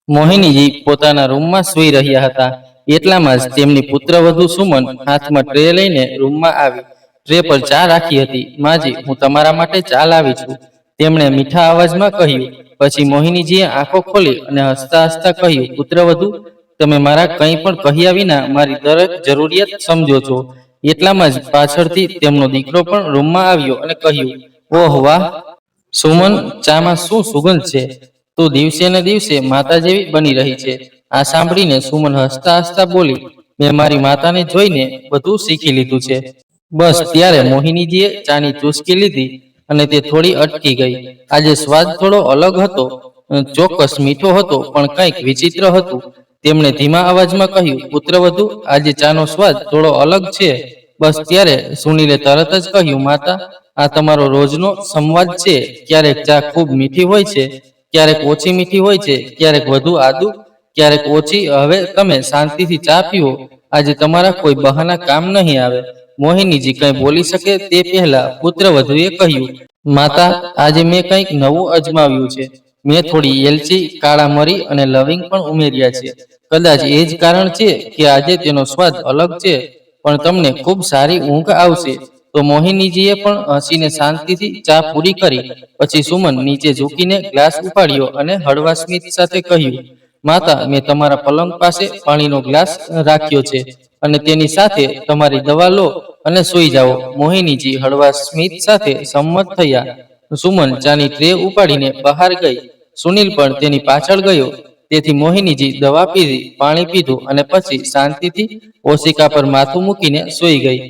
મોહિનીજી પોતાના રૂમમાં સૂઈ રહ્યા હતા એટલામાં જ તેમની પુત્રવધુ સુમન હાથમાં ટ્રે લઈને રૂમમાં આવી. ટ્રે પર ચા રાખી હતી. માજી, હું તમારા માટે ચા લાવી છું, તેમણે મીઠા અવાજમાં કહ્યું. પછી મોહિનીજીએ આંખો ખોલી અને હસતા હસતા કહ્યું, પુત્રવધુ, તમે મારા કંઈ પણ કહ્યા વિના મારી દરેક જરૂરિયાત સમજો છો. એટલામાં જ પાછળથી તેમનો દીકરો પણ રૂમમાં આવ્યો અને કહ્યું, ઓહ વાહ સુમન, ચામાં શું સુગંધ છે! તું દિવસે ને દિવસે માતા જેવી બની રહી છે. આ સાંભળીને સુમન હસતા હસતા બોલી, મેં મારી માતાને જોઈને બધું શીખી લીધું છે. બસ ત્યારે મોહિનીજીએ ચાની ચૂસકી લીધી અને તે થોડી અટકી ગઈ. આજે સ્વાદ થોડો અલગ હતો, ચોક્કસ મીઠો હતો, પણ કંઈક વિચિત્ર હતું. તેમણે ધીમા અવાજમાં કહ્યું, પુત્રવધુ, આજે ચાનો સ્વાદ થોડો અલગ છે. બસ ત્યારે સુનીલે તરત જ કહ્યું, માતા, આ તમારો રોજનો સંવાદ છે. ક્યારેક ચા ખૂબ મીઠી હોય છે, ક્યારેક ઓછી મીઠી હોય છે, ક્યારેક વધુ આદુ, ક્યારેક ઓછી. હવે તમે શાંતિથી ચા પીવો. આજે તમારા કોઈ બહાના કામ નહીં આવે. મોહિનીજી કંઈ બોલી શકે તે પહેલા પુત્રવધુએ કહ્યું, માતા, આજે મેં કંઈક નવું અજમાવ્યું છે. મેં થોડી એલચી, કાળા મરી અને લવિંગ પણ ઉમેર્યા છે. કદાચ એ જ કારણ છે કે આજે તેનો સ્વાદ અલગ છે, પણ તમને ખૂબ સારી ઊંઘ આવશે. તો મોહિનીજીએ પણ હસીને શાંતિથી ચા પૂરી કરી. પછી સુમન નીચે ઝૂકીને ગ્લાસ ઉપાડ્યો અને હળવા સ્મિત સાથે કહ્યું, માતા, મેં તમારા પલંગ પાસે પાણીનો ગ્લાસ રાખ્યો છે અને તેની સાથે તમારી દવા લો અને સૂઈ જાઓ. મોહિનીજી હળવા સ્મિત સાથે સંમત થયા. સુમન ચાની ટ્રે ઉપાડીને બહાર ગઈ. સુનિલ પણ તેની પાછળ ગયો. તેથી મોહિનીજી દવા પીધી, પાણી પીધું અને પછી શાંતિથી ઓશિકા પર માથું મૂકીને સૂઈ ગઈ.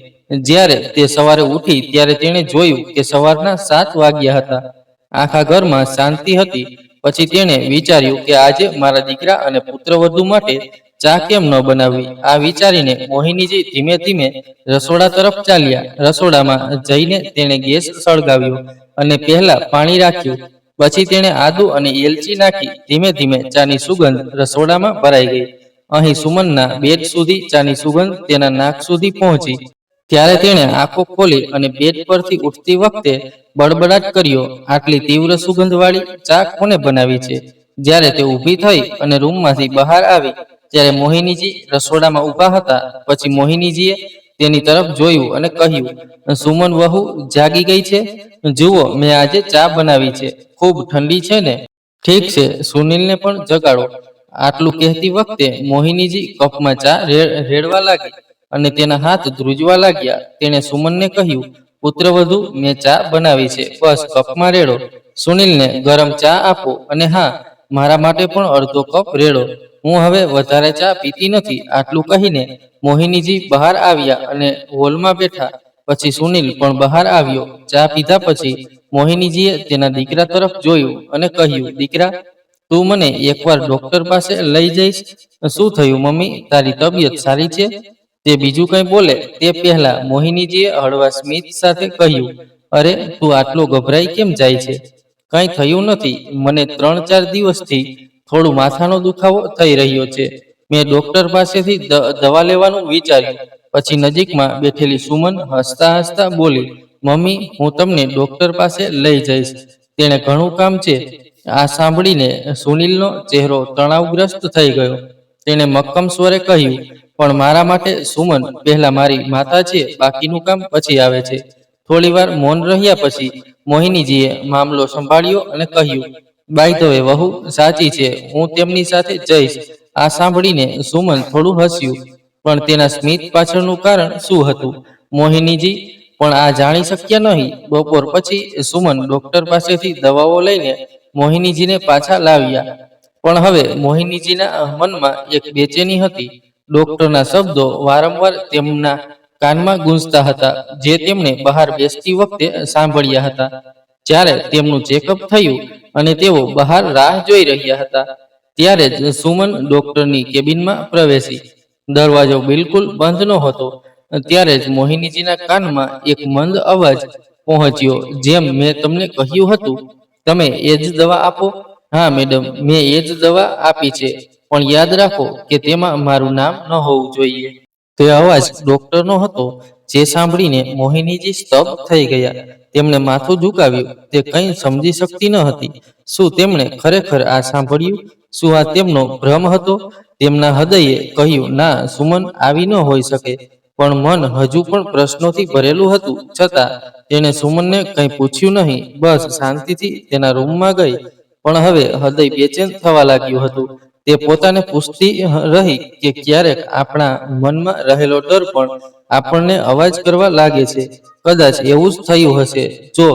જ્યારે તે સવારે ઉઠી ત્યારે તેણે જોયું કે સવારના 7 વાગ્યા હતા. આખા ઘરમાં શાંતિ હતી. પછી તેણે વિચાર્યું કે આજે મારા દીકરા અને પુત્રવધુ માટે ચા કેમ ન બનાવવી. આ વિચારીને મોહિનીજી ધીમે ધીમે રસોડા તરફ ચાલ્યા. રસોડામાં જઈને તેણે ગેસ સળગાવ્યો અને પહેલા પાણી રાખ્યું. પછી તેણે આદુ અને એલચી નાખી. ધીમે ધીમે ચાની સુગંધ રસોડામાં ભરાઈ ગઈ. અહીં સુમનના બેડ સુધી ચાની સુગંધ તેના નાક સુધી પહોંચી. ત્યારે તેણે આંખો ખોલી અને બેડ પરથી ઉઠતી વખતે બડબડાટ કર્યો, આટલી તીવ્ર સુગંધવાળી ચા કોને બનાવી છે? જ્યારે તે ઊભી થઈ અને રૂમમાંથી બહાર આવી ત્યારે મોહિનીજી રસોડામાં ઊભા હતા. પછી મોહિનીજીએ તેની તરફ જોયું અને કહ્યું, સુમન વહુ જાગી ગઈ છે? જુઓ, મેં આજે ચા બનાવી છે. ખૂબ ઠંડી છે ને? ઠીક છે, સુનિલને પણ જગાડો. આટલું કહેતી વખતે મોહિનીજી કપમાં ચા રેડવા લાગી અને તેના હાથ ધ્રુજવા લાગ્યા. તેણે સુમનને કહ્યું, પુત્રવધુ, મેં ચા બનાવી છે, બસ કપમાં રેડો. સુનિલને ગરમ ચા આપો અને હા, મારા માટે પણ અડધો કપ રેડો. હું હવે વધારે ચા પીતી નથી. આટલું કહીને મોહિનીજી બહાર આવ્યા અને હોલમાં બેઠા. પછી સુનિલ પણ બહાર આવ્યો. ચા પીધા પછી મોહિનીજીએ તેના દીકરા તરફ જોયું અને કહ્યું, દીકરા, તું મને એકવાર ડોક્ટર પાસે લઈ જઈશ? શું થયું મમ્મી, તારી તબિયત સારી છે? તે બીજું કંઈ બોલે તે પહેલા મોહિનીજીએ હળવા સ્મિત સાથે કહ્યું, અરે, તું આટલો ગભરાઈ કેમ જાય છે? કંઈ થયું નથી. મને 3-4 દિવસથી થોડું માથાનો દુખાવો થઈ રહ્યો છે. મેં ડોક્ટર પાસેથી દવા લેવાનું વિચાર્યું. પછી નજીકમાં બેઠેલી સુમન હસતા હસતા બોલી, મમ્મી, હું તમને ડોક્ટર પાસે લઈ જઈશ. તેણે ઘણું કામ છે. આ સાંભળીને સુનિલનો ચહેરો તણાવગ્રસ્ત થઈ ગયો. તેણે મક્કમ સ્વરે કહ્યું, પણ મારા માટે સુમન પહેલા મારી માતા છે, બાકીનું કામ પછી આવે છે. થોડીવાર મૌન રહ્યા પછી મોહિનીજીએ મામલો સંભાળ્યો અને કહ્યું, બાય ધ વે વહુ સાચી છે, હું તેમની સાથે જઈશ. આ સાંભળીને સુમન થોડું હસ્યું, પણ તેના સ્મિત પાછળનું કારણ શું હતું મોહિનીજી પણ આ જાણી શક્યા નહીં. બપોર પછી સુમન ડોક્ટર પાસેથી દવાઓ લઈને મોહિનીજીને પાછા લાવ્યા. પણ હવે મોહિનીજીના મનમાં એક બેચેની હતી. ડોક્ટરના શબ્દો વારંવાર તેમના કાનમાં ગૂંજતા હતા, જે તેમણે બહાર બેસતી વખતે સાંભળ્યા હતા જ્યારે તેમનું ચેકઅપ થયું અને તેઓ બહાર રાહ જોઈ રહ્યા હતા. ત્યારે જ સુમન ડોક્ટરની કેબિનમાં પ્રવેશી. દરવાજો બિલકુલ બંધ નહોતો. ત્યારે જ મોહિનીજીના કાનમાં એક મંદ અવાજ પહોંચ્યો, જેમ મેં તમને કહ્યું હતું, તમે એ જ દવા આપો. હા મેડમ, મેં એ જ દવા આપી છે, પણ યાદ રાખો કે તેમાં મારું નામ ન હોવું જોઈએ. તે અવાજ ડોક્ટરનો હતો, જે સાંભળીને મોહિનીજી સ્તબ્ધ થઈ ગયા. તેમણે માથું ઝુકાવ્યું. તે કંઈ સમજી શકતી ન હતી. શું તેમણે ખરેખર આ સાંભળ્યું? શું આ તેમનો ભ્રમ હતો? તેમના હૃદયે કહ્યું, ના, સુમન આવી ન હોઈ શકે. પણ મન હજુ પણ પ્રશ્નોથી ભરેલું હતું. છતાં તેણે સુમનને કંઈ પૂછ્યું નહીં. બસ શાંતિથી તેના રૂમમાં ગઈ. પણ હવે હૃદય બેચેન થવા લાગ્યું હતું. તે પોતાને પૂછતી રહી કે ક્યારેક આપણા મનમાં રહેલો ડર પણ આપણને અવાજ કરવા લાગે છે. કદાચ એવું જ થયું હશે. જો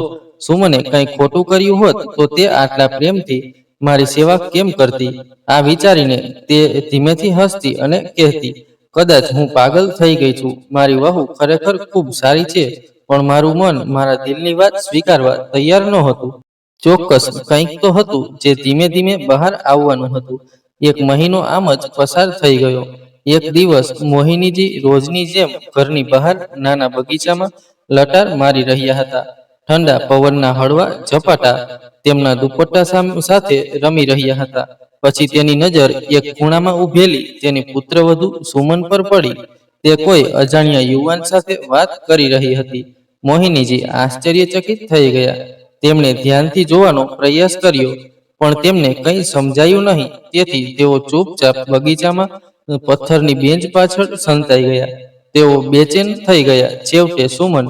સુમને કંઈ ખોટું કર્યું હોત તો તે આટલા પ્રેમથી મારી સેવા કેમ કરતી? આ વિચારીને તે ધીમેથી હસતી અને કહેતી, કદાચ હું પાગલ થઈ ગઈ છું. મારી વહુ ખરેખર ખૂબ સારી છે, પણ મારું મન મારા દિલની વાત સ્વીકારવા તૈયાર નહોતું. ચોક્કસ કંઈક તો હતું જે ધીમે ધીમે બહાર આવવાનું હતું. એક મહિનો આમ જ પસાર થઈ ગયો. એક દિવસ મોહિનીજી રોજની જેમ ઘરની બહાર નાના બગીચામાં લટાર મારી રહ્યા હતા. ઠંડા પવનના હળવા ઝપાટા તેમના દુપટ્ટા સાથે રમી રહ્યા હતા. પછી તેની નજર એક ખૂણામાં ઊભેલી તેની પુત્રવધુ સુમન પર પડી. તે કોઈ અજાણ્યા યુવાન સાથે વાત કરી રહી હતી. મોહિનીજી આશ્ચર્યચકિત થઈ ગયા. તેમણે ધ્યાનથી જોવાનો પ્રયાસ કર્યો, પણ તેમને કંઈ સમજાયું નહીં. તેથી તેઓ ચૂપચાપ બગીચામાં પથ્થરની બેન્ચ પાછળ સંતાઈ ગયા. તેઓ બેચેન થઈ ગયા. છેવટે સુમન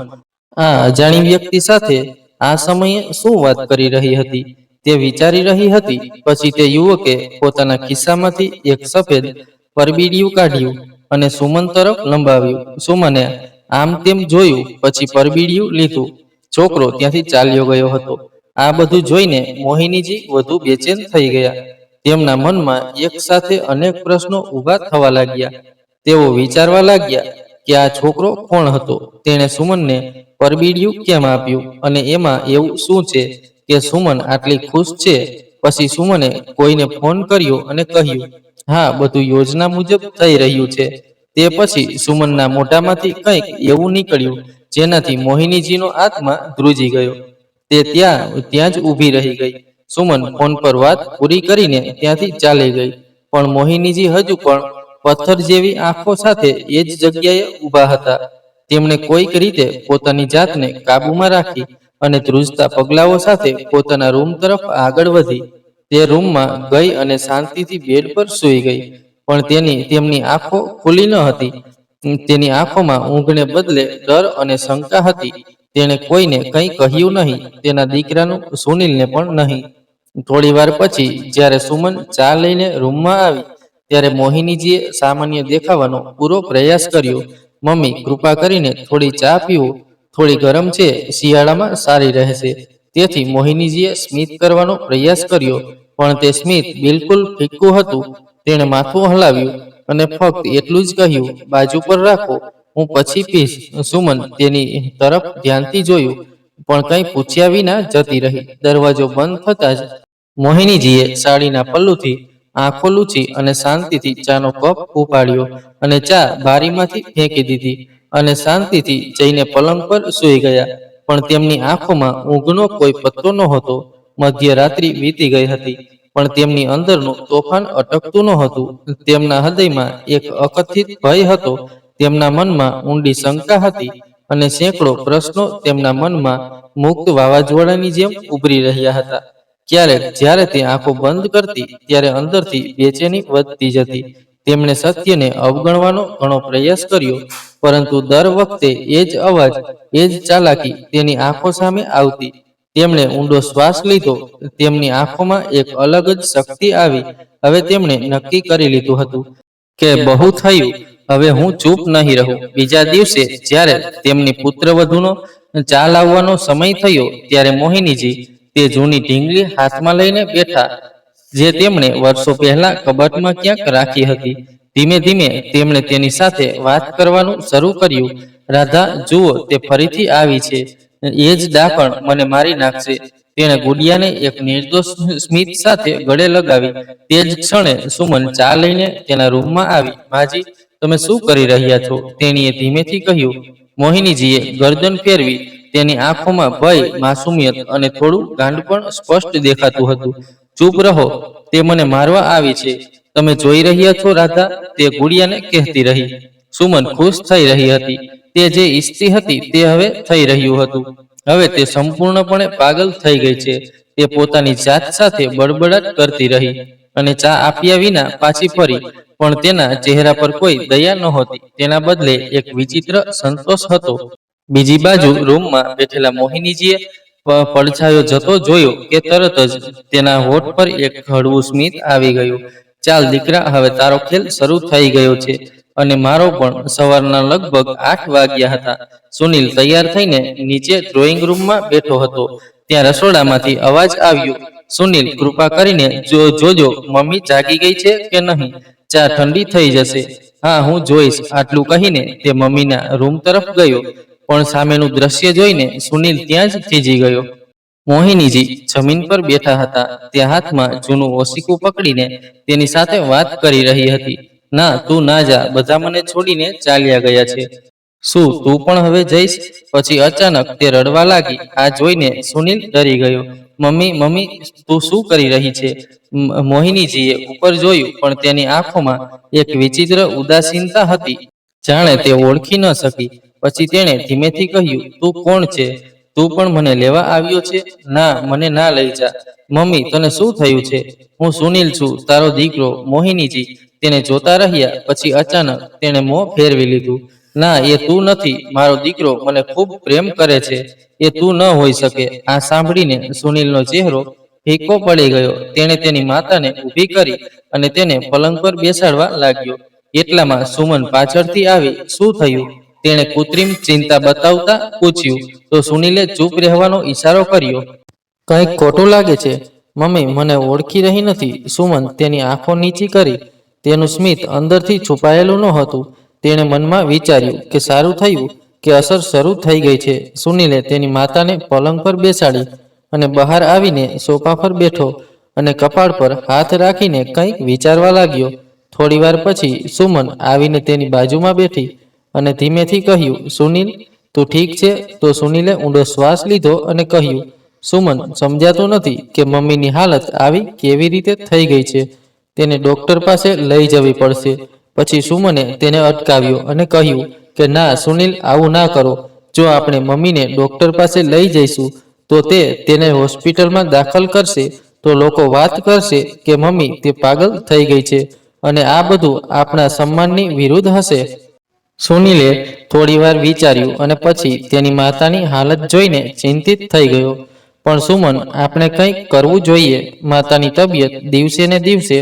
આ અજાણી વ્યક્તિ સાથે આ સમયે શું વાત કરી રહી હતી તે વિચારી રહી હતી. પછી તે યુવકે પોતાના ખિસ્સામાંથી એક સફેદ પરબીડિયું કાઢ્યું અને સુમન તરફ લંબાવ્યું. સુમને આમ તેમ જોયું, પછી પરબીડિયું લીધું. છોકરો ત્યાંથી ચાલ્યો ગયો હતો. આ બધું જોઈને મોહિનીજી વધુ બેચેન થઈ ગયા. તેમના મનમાં એક સાથે અનેક પ્રશ્નો ઊભા થવા લાગ્યા. તેઓ વિચારવા લાગ્યા કે આ છોકરો કોણ હતો? તેણે સુમનને પરબીડિયું કેમ આપ્યું? અને એમાં એવું શું છે કે સુમન આટલી ખુશ છે? પછી સુમને કોઈને ફોન કર્યો અને કહ્યું, હા, બધું યોજના મુજબ થઈ રહ્યું છે. તે પછી સુમનના મોઢામાંથી કંઈક એવું નીકળ્યું જેનાથી મોહિનીજીનો આત્મા ધ્રુજી ગયો. તે ત્યાં જ ઊભી રહી ગઈ. સુમન ફોન પર વાત પૂરી કરીને ત્યાંથી ચાલી ગઈ. પણ મોહિનીજી હજુ પણ પથ્થર જેવી આંખો સાથે એ જ જગ્યાએ ઊભા હતા. તેમણે કોઈક રીતે પોતાની જાતને કાબૂમાં રાખી અને ધ્રુજતા પગલાઓ સાથે પોતાના રૂમ તરફ આગળ વધી. તે રૂમમાં ગઈ અને શાંતિથી બેડ પર સૂઈ ગઈ. પણ તેમની આંખો ખુલી ન હતી. તેની આંખોમાં ઊંઘને બદલે ડર અને શંકા હતી. તેણે કોઈને કંઈ કહ્યું નહીં, તેના દીકરાનું સુનિલને પણ નહીં. થોડી વાર પછી જ્યારે સુમન ચા લઈને રૂમમાં આવી ત્યારે મોહિનીજીએ સામાન્ય દેખાવાનો પૂરો પ્રયાસ કર્યો. મમ્મી, કૃપા કરીને થોડી ચા પીવો. થોડી ગરમ છે, શિયાળામાં સારી રહેશે. તેથી મોહિનીજીએ સ્મિત કરવાનો પ્રયાસ કર્યો, પણ તે સ્મિત બિલકુલ ફિક્કું હતું. તેણે માથું હલાવ્યું અને ફક્ત એટલું જ કહ્યું, બાજુ પર રાખો, હું પછી પીશ. સુમન તેની તરફ ધ્યાનથી જોયું, પણ કંઈ પૂછ્યા વિના જતી રહી. દરવાજો બંધ થતાં જ મોહિનીજીએ સાડીના પલ્લુથી આંખો લૂછી અને શાંતિથી ચાનો કપ ઉપાડ્યો અને ચા બારીમાંથી ફેંકી દીધી અને શાંતિથી જઈને પલંગ પર સૂઈ ગયા. પણ તેમની આંખોમાં ઊંઘનો કોઈ પત્તો નહોતો. મધ્યરાત્રિ વીતી ગઈ હતી, પણ તેમની અંદરનું તોફાન અટકતું નહોતું. તેમના હૃદયમાં એક અકથિત ભય હતો. તેમના મનમાં ઊંડી શંકા હતી અને સેંકડો પ્રશ્નો તેમના મનમાં મુક્ત વાવાઝોડાની જેમ ઉભરી રહ્યા હતા. ક્યારેક જ્યારે તે આંખો બંધ કરતી ત્યારે અંદરથી બેચેની વધતી જતી. તેમણે સત્યને અવગણવાનો ઘણો પ્રયાસ કર્યો, પરંતુ દર વખતે એ જ અવાજ, એ જ ચાલાકી તેની આંખો સામે આવતી. તેમણે ઊંડો શ્વાસ લીધો. તેમની આંખોમાં એક અલગ જ શક્તિ આવી. હવે તેમણે નક્કી કરી લીધું હતું કે બહુ થયું, હવે હું ચૂપ નહીં રહું. બીજા દિવસે જ્યારે તેમની પુત્રવધૂનો ચા લાવવાનો સમય થયો ત્યારે મોહિનીજી તે જૂની ઢીંગલી હાથમાં લઈને બેઠા જે તેમણે વર્ષો પહેલા કબાટમાં ક્યાંક રાખી હતી. ધીમે ધીમે તેમણે તેની સાથે વાત કરવાનું શરૂ કર્યું. રાધા, જુઓ, તે ફરીથી આવી છે. એ જ ડાકણ મને મારી નાખશે. તેણે ગુડિયાને એક નિર્દોષ સ્મિત સાથે ગળે લગાવી. તે જ ક્ષણે સુમન ચા લઈને તેના રૂમમાં આવી. માજી, તમે શું કરી રહ્યા છો? તેણીએ ધીમેથી કહ્યું. મોહિનીજીએ ગરદન ફેરવી. તેની આંખોમાં ભય, માસુમિયત અને થોડું ગાંડપણ સ્પષ્ટ દેખાતું હતું. ચૂપ રહો, તે મને મારવા આવી છે. તમે જોઈ રહ્યા છો રાધા, તે ગુડિયાને કહેતી રહી. સુમન ખુશ થઈ રહી હતી. તે જે ઈચ્છતી હતી તે હવે થઈ રહ્યું હતું. હવે તે સંપૂર્ણપણે પાગલ થઈ ગઈ છે. તે પોતાની જાત સાથે બડબડાટ કરતી રહી. અને ચા આપ્યા વિના પાછી ફરી, પણ તેના ચહેરા પર કોઈ દયા નહોતી. તેના બદલે એક વિચિત્ર સંતોષ હતો. બીજી બાજુ રૂમમાં બેઠેલા મોહિનીજીએ પડછાયો જતો જોયો કે તરત જ તેના હોઠ પર એક હળવું સ્મિત આવી ગયું. ચાલ દીકરા, હવે તારો ખેલ શરૂ થઈ ગયો છે. અને મારો પણ. સવારના લગભગ 8 વાગ્યા હતા. સુનિલ તૈયાર થઈને નીચે ડ્રોઈંગ રૂમમાં બેઠો હતો. ત્યાં રસોડામાંથી અવાજ આવ્યો, સુનિલ, કૃપા કરીને જોજો મમ્મી જાગી ગઈ છે કે નહીં. ચા ઠંડી થઈ જશે. હા, હું જોઈશ. આટલું કહીને તે મમ્મીના રૂમ તરફ ગયો, પણ સામેનું દ્રશ્ય જોઈને સુનિલ ત્યાં જ થીજી ગયો. મોહિનીજી જમીન પર બેઠા હતા. તે હાથમાં જૂનું ઓશીકું પકડીને તેની સાથે વાત કરી રહી હતી. ના, તું ના જા. બધા મને છોડીને ચાલ્યા ગયા છે. શું તું પણ હવે જઈશ? પછી અચાનક તે રડવા લાગી. આ જોઈને સુનિલ ડરી ગયો. મમ્મી, મમ્મી, તું શું કરી રહી છે? મોહિનીજીએ ઉપર જોયું, પણ તેની આંખોમાં એક વિચિત્ર ઉદાસીનતા હતી, જાણે તે ઓળખી ન શકી. પછી તેણે ધીમેથી કહ્યું, તું કોણ છે? તું પણ મને લેવા આવ્યો છે? ના, મને ના લઈ જા. મમ્મી, તને શું થયું છે? હું સુનિલ છું, તારો દીકરો. મોહિનીજી તેને જોતા રહ્યા. પછી અચાનક તેણે મોં ફેરવી લીધું. ના, એ તું નથી. મારો દીકરો મને ખૂબ પ્રેમ કરે છે. એ તું ન હોઈ શકે. આ સાંભળીને સુનિલનો ચહેરો ફીકો પડી ગયો. તેણે તેની માતાને ઊભી કરી અને તેને પલંગ પર બેસાડવા લાગ્યો. એટલામાં સુમન પાછળથી આવી. શું થયું? તેણે કૃત્રિમ ચિંતા બતાવતા પૂછ્યું. તો સુનિલે ચૂપ રહેવાનો ઈશારો કર્યો. કંઈક ખોટું લાગે છે. મમ્મી મને ઓળખી રહી નથી. સુમન તેની આંખો નીચી કરી. તેનું સ્મિત અંદરથી છુપાયેલું નહોતું. તેણે મનમાં વિચાર્યું કે સારું થયું કે અસર શરૂ થઈ ગઈ છે. સુનિલે તેની માતાને પલંગ પર બેસાડી અને બહાર આવીને સોફા પર બેઠો અને કપાળ પર હાથ રાખીને કંઈક વિચારવા લાગ્યો. થોડીવાર પછી સુમન આવીને તેની બાજુમાં બેઠી અને ધીમેથી કહ્યું, સુનિલ, તું ઠીક છે? તો સુનિલે ઊંડો શ્વાસ લીધો અને કહ્યું, સુમન, સમજાતું નથી કે મમ્મીની હાલત આવી કેવી રીતે થઈ ગઈ છે. તેને ડોક્ટર પાસે લઈ જવી પડશે. પછી સુમને તેને અટકાવ્યો અને કહ્યું કે ના સુનિલ, આવું ના કરો. જો આપણે મમ્મીને ડોક્ટર પાસે લઈ જઈશું તો તેને હોસ્પિટલમાં દાખલ કરશે, તો લોકો વાત કરશે કે મમ્મી તે પાગલ થઈ ગઈ છે, અને આ બધું આપણા સન્માનની વિરુદ્ધ હશે. સુનિલે થોડીવાર વિચાર્યું અને પછી તેની માતાની હાલત જોઈને ચિંતિત થઈ ગયો. પણ સુમન, આપણે કંઈક કરવું જોઈએ. માતાની તબિયત દિવસે ને દિવસે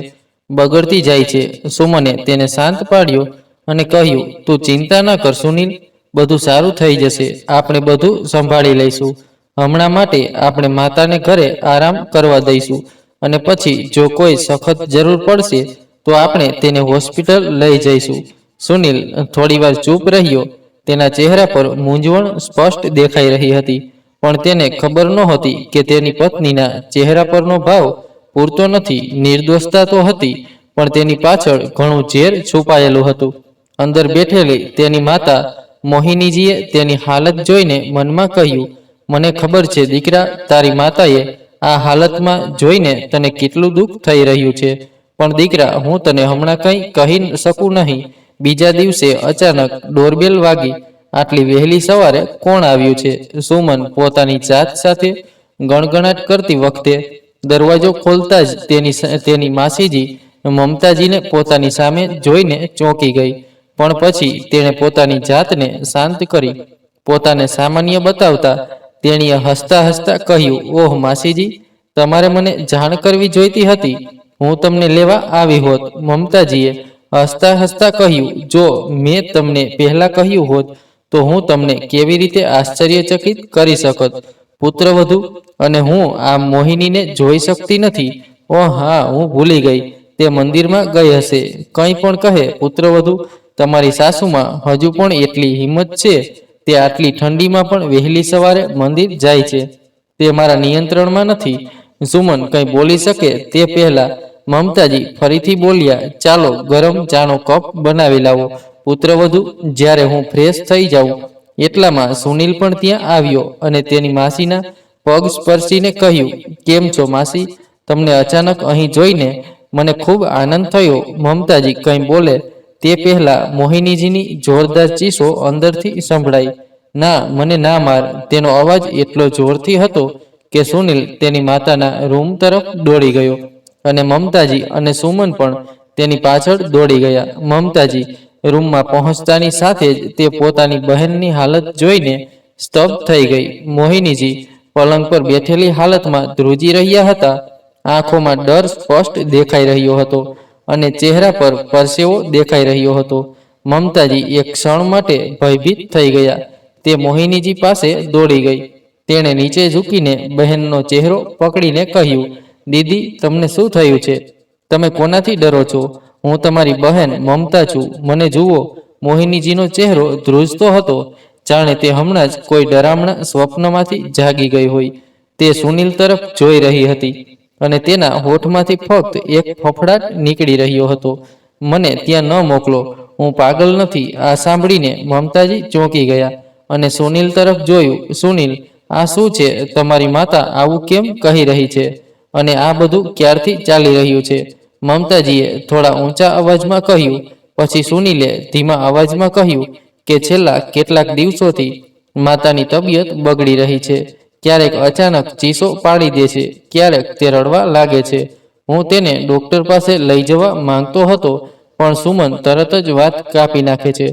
બગડતી જાય છે. સુમને તેને શાંત પાડ્યો અને કહ્યું, તું ચિંતા ન કર સુનિલ, બધું સારું થઈ જશે. આપણે બધું સંભાળી લઈશું. હમણાં માટે આપણે માતાને ઘરે આરામ કરવા દઈશું, અને પછી જો કોઈ સખત જરૂર પડશે તો આપણે તેને હોસ્પિટલ લઈ જઈશું. સુનિલ થોડીવાર ચૂપ રહ્યો. તેના ચહેરા પર મૂંઝવણ સ્પષ્ટ દેખાઈ રહી હતી, પણ તેને ખબર નહોતી કે તેની પત્નીના ચહેરા પરનો ભાવ પૂરતો નથી. નિર્દોષતા તો હતી, પણ તેની પાછળ ઘણું ઝેર છુપાયેલું હતું. અંદર બેઠેલી તેની માતા મોહિનીજીએ તેની હાલત જોઈને મનમાં કહ્યું, મને ખબર છે દીકરા, તારી માતાએ આ હાલતમાં જોઈને તને કેટલું દુઃખ થઈ રહ્યું છે. પણ દીકરા, હું તને હમણાં કંઈ કહી શકું નહીં. બીજા દિવસે અચાનક ડોરબેલ વાગી. આટલી વહેલી સવારે કોણ આવ્યું છે? સુમન પોતાની જાત સાથે ગણગણાટ કરતી વખતે દરવાજો ખોલતા જ તેની માસીજી મમતાજીને પોતાની સામે જોઈને ચોંકી ગઈ. પણ પછી તેણે પોતાની જાતને શાંત કરી. પોતાને સામાન્ય બતાવતા તેણીએ હસતા હસતા કહ્યું, ઓહ માસીજી, તમારે મને જાણ કરવી જોઈતી હતી. હું તમને લેવા આવી હોત. મમતાજીએ હસતા હસતા કહ્યું, જો મેં તમને પહેલા કહ્યું હોત તો હું તમને કેવી રીતે આશ્ચર્યચકિત કરી શકત. પુત્રવધુ, અને હું આ મોહિનીને જોઈ શકતી નથી. ઓહ હા, હું ભૂલી ગઈ. તે મંદિરમાં ગઈ હશે. કંઈ પણ કહે પુત્રવધુ, તમારી સાસુમાં હજુ પણ એટલી હિંમત છે. તે આટલી ઠંડીમાં પણ વહેલી સવારે મંદિર જાય છે. તે મારા નિયંત્રણમાં નથી. સુમન કંઈ બોલી શકે તે પહેલા મમતાજી ફરીથી બોલ્યા, ચાલો ગરમ ચાનો કપ બનાવી લાવો. પુત્રવધુ, જ્યારે હું ફ્રેશ થઈ જાઉં. એટલામાં સુનિલ પણ ત્યાં આવ્યો અને તેની માસીના પગ સ્પર્શીને કહ્યું, કેમ છો માસી? તમને અચાનક અહીં જોઈને મને ખૂબ આનંદ થયો. મમતાજી કંઈ બોલે તે પહેલા મોહિનીજીની જોરદાર ચીસો અંદરથી સંભળાઈ. ના, મને ના માર. તેનો અવાજ એટલો જોરથી હતો કે સુનિલ તેની માતાના રૂમ તરફ દોડી ગયો અને મમતાજી અને સુમન પણ તેની પાછળ દોડી ગયા. મમતાજી રૂમમાં પહોંચતાની સાથે જ તે પોતાની બહેનની હાલત જોઈને સ્તબ્ધ થઈ ગઈ. મોહિનીજી પલંગ પર બેઠેલી હાલતમાં ધ્રુજી રહ્યા હતા. આંખોમાં ડર સ્પષ્ટ દેખાઈ રહ્યો હતો અને ચહેરા પર પરસેવો દેખાઈ રહ્યો હતો. મમતાજી એક ક્ષણ માટે ભયભીત થઈ ગયા. તે મોહિનીજી પાસે દોડી ગઈ. તેણે નીચે ઝૂકીને બહેનનો ચહેરો પકડીને કહ્યું, દીદી, તમને શું થયું છે? તમે કોનાથી ડરો છો? હું તમારી બહેન મમતા છું, મને જુઓ. મોહિનીજીનો ચહેરો ધ્રુજતો હતો, જાણે તે હમણાં જ કોઈ ડરામણા સ્વપ્નમાંથી જાગી ગઈ હોય. તે સુનિલ તરફ જોઈ રહી હતી અને તેના હોઠમાંથી ફક્ત એક ફફડાટ નીકળી રહ્યો હતો. મને ત્યાં ન મોકલો, હું પાગલ નથી. આ સાંભળીને મમતાજી ચોંકી ગયા અને સુનિલ તરફ જોયું. સુનિલ, આ શું છે? તમારી માતા આવું કેમ કહી રહી છે? અને આ બધું ક્યારથી ચાલી રહ્યું છે? મમતાજીએ થોડા ઊંચા અવાજમાં કહ્યું. પછી સુનિલે ધીમા અવાજમાં કહ્યું કે છેલ્લા કેટલાક દિવસોથી માતાની તબિયત બગડી રહી છે. ક્યારેક અચાનક ચીસો પાડી દે છે, ક્યારેક તે રડવા લાગે છે. હું તેને ડોક્ટર પાસે લઈ જવા માંગતો હતો, પણ સુમન તરત જ વાત કાપી નાખે છે.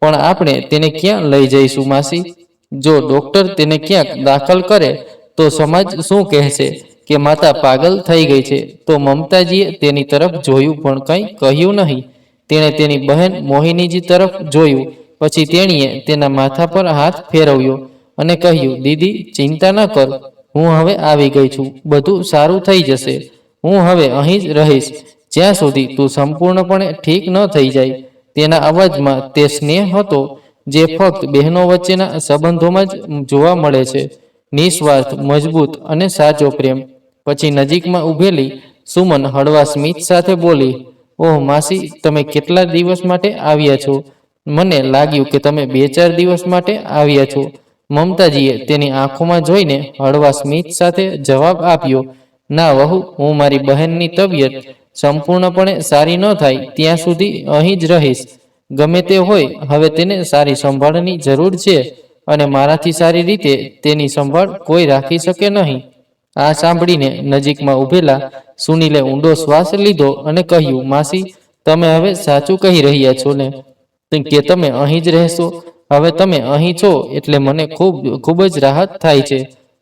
પણ આપણે તેને ક્યાં લઈ જઈશું માસી? જો ડોક્ટર તેને ક્યાંક દાખલ કરે તો સમાજ શું કહેશે? કે માતા પાગલ થઈ ગઈ છે. તો મમતાજીએ તેની તરફ જોયું પણ કંઈ કહ્યું નહીં. તેણે તેની બહેન મોહિનીજી તરફ જોયું. પછી તેણીએ તેના માથા પર હાથ ફેરવ્યો અને કહ્યું, દીદી, ચિંતા ન કર. હું હવે આવી ગઈ છું. બધું સારું થઈ જશે. હું હવે અહીં જ રહીશ જ્યાં સુધી તું સંપૂર્ણપણે ઠીક ન થઈ જાય. તેના અવાજમાં તે સ્નેહ હતો જે ફક્ત બહેનો વચ્ચેના સંબંધોમાં જ જોવા મળે છે. નિસ્વાર્થ, મજબૂત અને સાચો પ્રેમ. પછી નજીકમાં ઊભેલી સુમન હળવા સ્મિત સાથે બોલી, ઓહ માસી, તમે કેટલા દિવસ માટે આવ્યા છો? મને લાગ્યું કે તમે 2-4 દિવસ માટે આવ્યા છો. મમતાજીએ તેની આંખોમાં જોઈને હળવા સ્મિત સાથે જવાબ આપ્યો, ના વહુ, હું મારી બહેનની તબિયત સંપૂર્ણપણે સારી ન થાય ત્યાં સુધી અહીં જ રહીશ. ગમે તે હોય, હવે તેને સારી સંભાળની જરૂર છે અને મારાથી સારી રીતે તેની સંભાળ કોઈ રાખી શકે નહીં. આ સાંભળીને નજીકમાં ઊભેલા સુનિલે ઊંડો શ્વાસ લીધો અને કહ્યું, માસી, તમે હવે સાચું કહી રહ્યા છો ને કે તમે અહીં જ રહેશો? હવે તમે અહીં છો એટલે મને ખૂબ જ રાહત થાય છે.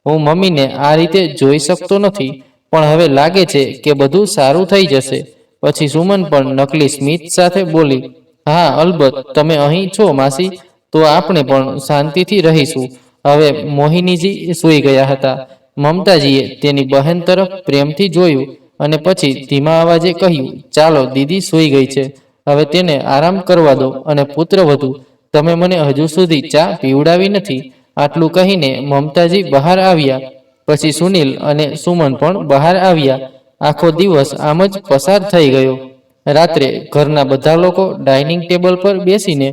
હું મમ્મીને આ રીતે જોઈ શકતો નથી, પણ હવે લાગે છે કે બધું સારું થઈ જશે. પછી સુમન પણ નકલી સ્મિત સાથે બોલી, હા અલબત્ત, તમે અહીં છો માસી, તો આપણે પણ શાંતિથી રહીશું. હવે મોહિનીજી સૂઈ ગયા હતા. મમતાજીએ તેની બહેન તરફ પ્રેમથી જોયું અને પછી ધીમા અવાજે કહ્યું, ચાલો, દીદી સૂઈ ગઈ છે, હવે તેને આરામ કરવા દો. અને પુત્રવધુ, તમે મને હજુ સુધી ચા પીવડાવી નથી. આટલું કહીને મમતાજી બહાર આવ્યા. પછી સુનિલ અને સુમન પણ બહાર આવ્યા. આખો દિવસ આમ જ પસાર થઈ ગયો. રાત્રે ઘરના બધા લોકો ડાઇનિંગ ટેબલ પર બેસીને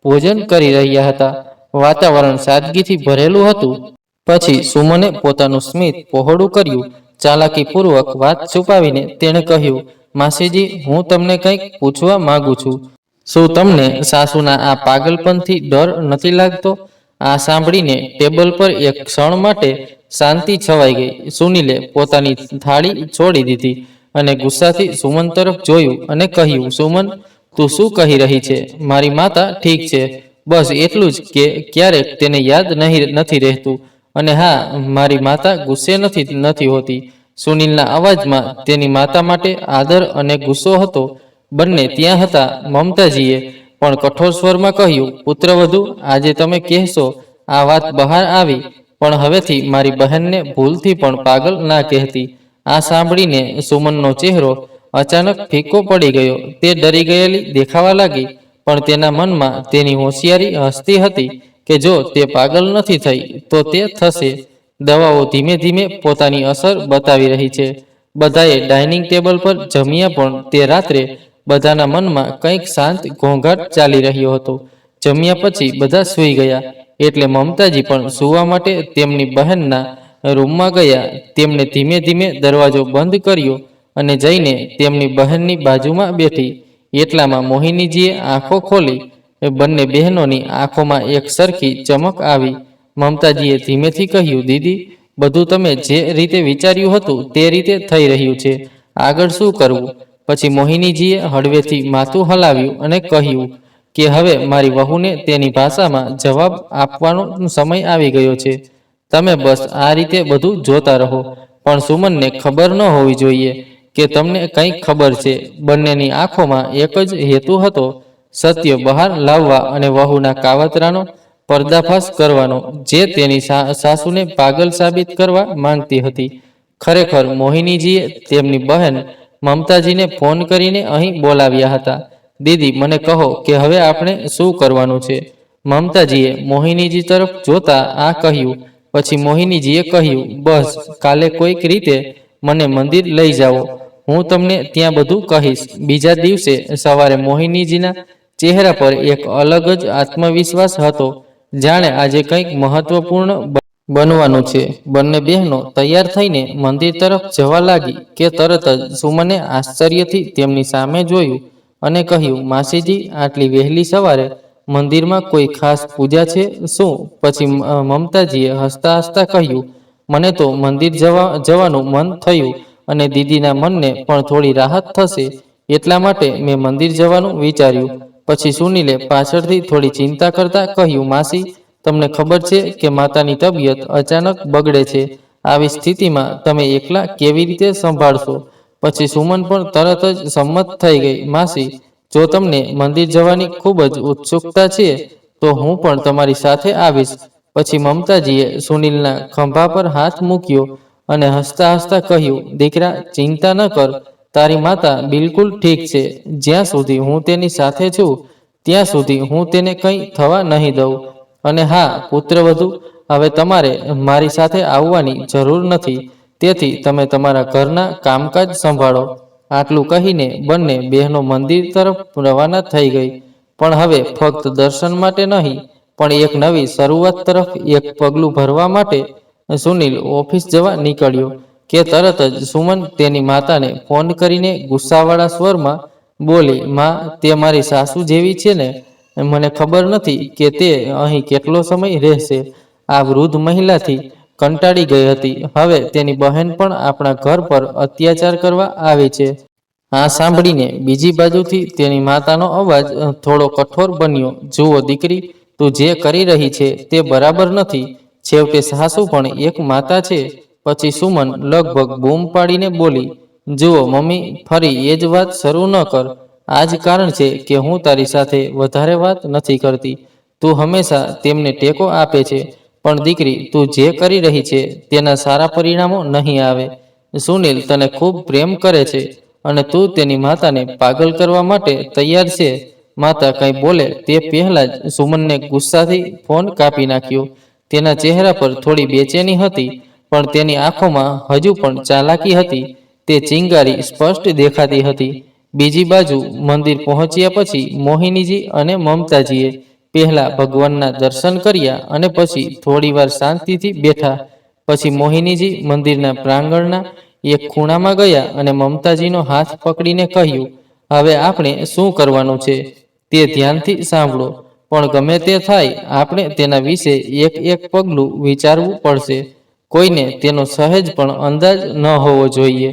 ભોજન કરી રહ્યા હતા. વાતાવરણ સાદગીથી ભરેલું હતું. પછી સુમને પોતાનું સ્મિત પહોળું કર્યું. ચાલાકીપૂર્વક વાત છુપાવીને તેણે કહ્યું, માસીજી, હું તમને કંઈક પૂછવા માંગુ છું. શું તમને સાસુના આ પાગલપનથી ડર નથી લાગતો? આ સાંભળીને ટેબલ પર એક ક્ષણ માટે શાંતિ છવાઈ ગઈ. સુનિલે પોતાની થાળી છોડી દીધી અને ગુસ્સાથી સુમન તરફ જોયું અને કહ્યું, સુમન, તું શું કહી રહી છે? મારી માતા ઠીક છે, બસ એટલું જ કે ક્યારેક તેને યાદ નથી રહેતું. અને હા, મારી માતા ગુસ્સે નથી હોતી. સુનિલના અવાજમાં તેની માતા માટે આદર અને ગુસ્સો હતો, બંને ત્યાં હતા. મમતાજીએ પણ કઠોર સ્વરમાં કહ્યું, પુત્રવધુ, આજે તમે કહેશો આ વાત બહાર આવી, પણ હવેથી મારી બહેનને ભૂલથી પણ પાગલ ના કહેતી. આ સાંભળીને સુમનનો ચહેરો અચાનક ફીકો પડી ગયો. તે ડરી ગયેલી દેખાવા લાગી, પણ તેના મનમાં તેની હોશિયારી હસતી હતી કે જો તે પાગલ નથી થઈ તો તે થશે. દવાઓ ધીમે ધીમે પોતાની અસર બતાવી રહી છે. બધાએ ડાઇનિંગ ટેબલ પર જમ્યા, પણ તે રાત્રે બધાના મનમાં કંઈક શાંત ઘોંઘાટ ચાલી રહ્યો હતો. જમ્યા પછી બધા સૂઈ ગયા એટલે મમતાજી પણ સૂવા માટે તેમની બહેનના રૂમમાં ગયા. તેમણે ધીમે ધીમે દરવાજો બંધ કર્યો અને જઈને તેમની બહેનની બાજુમાં બેઠી. એટલામાં મોહિનીજીએ આંખો ખોલી. બંને બહેનોની આંખોમાં એક સરખી ચમક આવી. મમતાજીએ ધીમેથી કહ્યું, દીદી, બધું તમે જે રીતે વિચાર્યું હતું તે રીતે થઈ રહ્યું છે. આગળ શું કરવું? પછી મોહિનીજીએ હળવેથી માથું હલાવ્યું અને કહ્યું કે હવે મારી વહુને તેની ભાષામાં જવાબ આપવાનો સમય આવી ગયો છે. તમે બસ આ રીતે બધું જોતા રહો. પણ સુમનને ખબર ન હોવી જોઈએ કે તમને કંઈક ખબર છે. બંનેની આંખોમાં એક જ હેતુ હતો, સત્ય બહાર લાવવા અને વહુના કાવતરાનો પર્દાફાશ કરવાનો, જે તેની સાસુને પાગલ સાબિત કરવા માંગતી હતી. ખરેખર મોહિનીજીએ તેમની બહેન મમતાજીને ફોન કરીને અહીં બોલાવ્યા હતા. દીદી, મને કહો કે હવે આપણે શું કરવાનું છે? મમતાજીએ મોહિનીજી તરફ જોતા આ કહ્યું. પછી મોહિનીજીએ કહ્યું, બસ કાલે કોઈક રીતે મને મંદિર લઈ જાઓ, હું તમને ત્યાં બધું કહીશ. બીજા દિવસે સવારે મોહિનીજીના ચહેરા પર એક અલગ જ આત્મવિશ્વાસ હતો, જાણે આજે કંઈક મહત્વપૂર્ણ બનવાનું છે. બંને બહેનો તૈયાર થઈને મંદિર તરફ જવા લાગી કે તરત જ સુમને આશ્ચર્યથી તેમની સામે જોયું અને કહ્યું, માસીજી, આટલી વહેલી સવારે મંદિરમાં કોઈ ખાસ પૂજા છે શું? પછી મમતાજીએ હસતા હસતા કહ્યું, મને તો મંદિર જવાનું મન થયું અને દીદીના મનને પણ થોડી રાહત થશે, એટલા માટે મેં મંદિર જવાનું વિચાર્યું. પછી સુનિલે પાછળથી થોડી ચિંતા કરતા કહ્યું, માસી, તમને ખબર છે કે માતાની તબિયત અચાનક બગડે છે. આવી સ્થિતિમાં તમે એકલા કેવી રીતે સંભાળશો? પછી સુમન પણ તરત જ સંમત થઈ ગઈ. માસી, જો તમને મંદિર જવાની ખૂબ જ ઉત્સુકતા છે તો હું પણ તમારી સાથે આવીશ. પછી મમતાજીએ સુનિલના ખભા પર હાથ મૂક્યો અને હસતા હસતા કહ્યું, દીકરા, ચિંતા ન કર, તારી માતા બિલકુલ ઠીક છે. જ્યાં સુધી હું તેની સાથે છું ત્યાં સુધી હું તેને કંઈ થવા નહીં દઉં. અને હા પુત્રવધુ, હવે તમારે મારી સાથે આવવાની જરૂર નથી, તેથી તમે તમારા ઘરના કામકાજ સંભાળો. આટલું કહીને બંને બહેનો મંદિર તરફ રવાના થઈ ગઈ. પણ હવે ફક્ત દર્શન માટે નહીં, પણ એક નવી શરૂઆત તરફ એક પગલું ભરવા માટે. સુનિલ ઓફિસ જવા નીકળ્યો કે તરત જ સુમન તેની માતાને ફોન કરીને ગુસ્સાવાળા સ્વરમાં બોલી, માં, તે મારી સાસુ જેવી છે ને? મને ખબર નથી કે તે અહીં કેટલો સમય રહેશે. આ વૃદ્ધ મહિલાથી કંટાળી ગઈ હતી. હવે તેની બહેન પણ આપણા ઘર પર અત્યાચાર કરવા આવી છે. આ સાંભળીને બીજી બાજુથી તેની માતાનો અવાજ થોડો કઠોર બન્યો, જુઓ દીકરી, તું જે કરી રહી છે તે બરાબર નથી. છેવટે સાસુ પણ એક માતા છે. પછી સુમન લગભગ બૂમ પાડીને બોલી, જુઓ મમ્મી, ફરી એ જ વાત શરૂ ન કર. આ જ કારણ છે કે હું તારી સાથે વધારે વાત નથી કરતી. તું હંમેશા તેમને ટેકો આપે છે, પણ દીકરી, તું જે કરી રહી છે તેના સારા પરિણામો નહીં આવે. સુનિલ તને ખૂબ પ્રેમ કરે છે અને તું તેની માતાને પાગલ કરવા માટે તૈયાર છે. માતા કંઈ બોલે તે પહેલા જ સુમનને ગુસ્સાથી ફોન કાપી નાખ્યો. તેના ચહેરા પર થોડી બેચેની હતી, પણ તેની આંખોમાં હજુ પણ ચાલાકી હતી. તે ચિંગારી સ્પષ્ટ દેખાતી હતી. બીજી બાજુ મંદિર પહોંચ્યા પછી મોહિનીજી અને મમતાજીએ પહેલા ભગવાનના દર્શન કર્યા અને પછી થોડીવાર શાંતિથી બેઠા. પછી મોહિનીજી મંદિરના પ્રાંગણના એક ખૂણામાં ગયા અને મમતાજીનો હાથ પકડીને કહ્યું, હવે આપણે શું કરવાનું છે તે ધ્યાનથી સાંભળો. પણ ગમે તે થાય, આપણે તેના વિશે એક એક પગલું વિચારવું પડશે. કોઈને તેનો સહેજ પણ અંદાજ ન હોવો જોઈએ.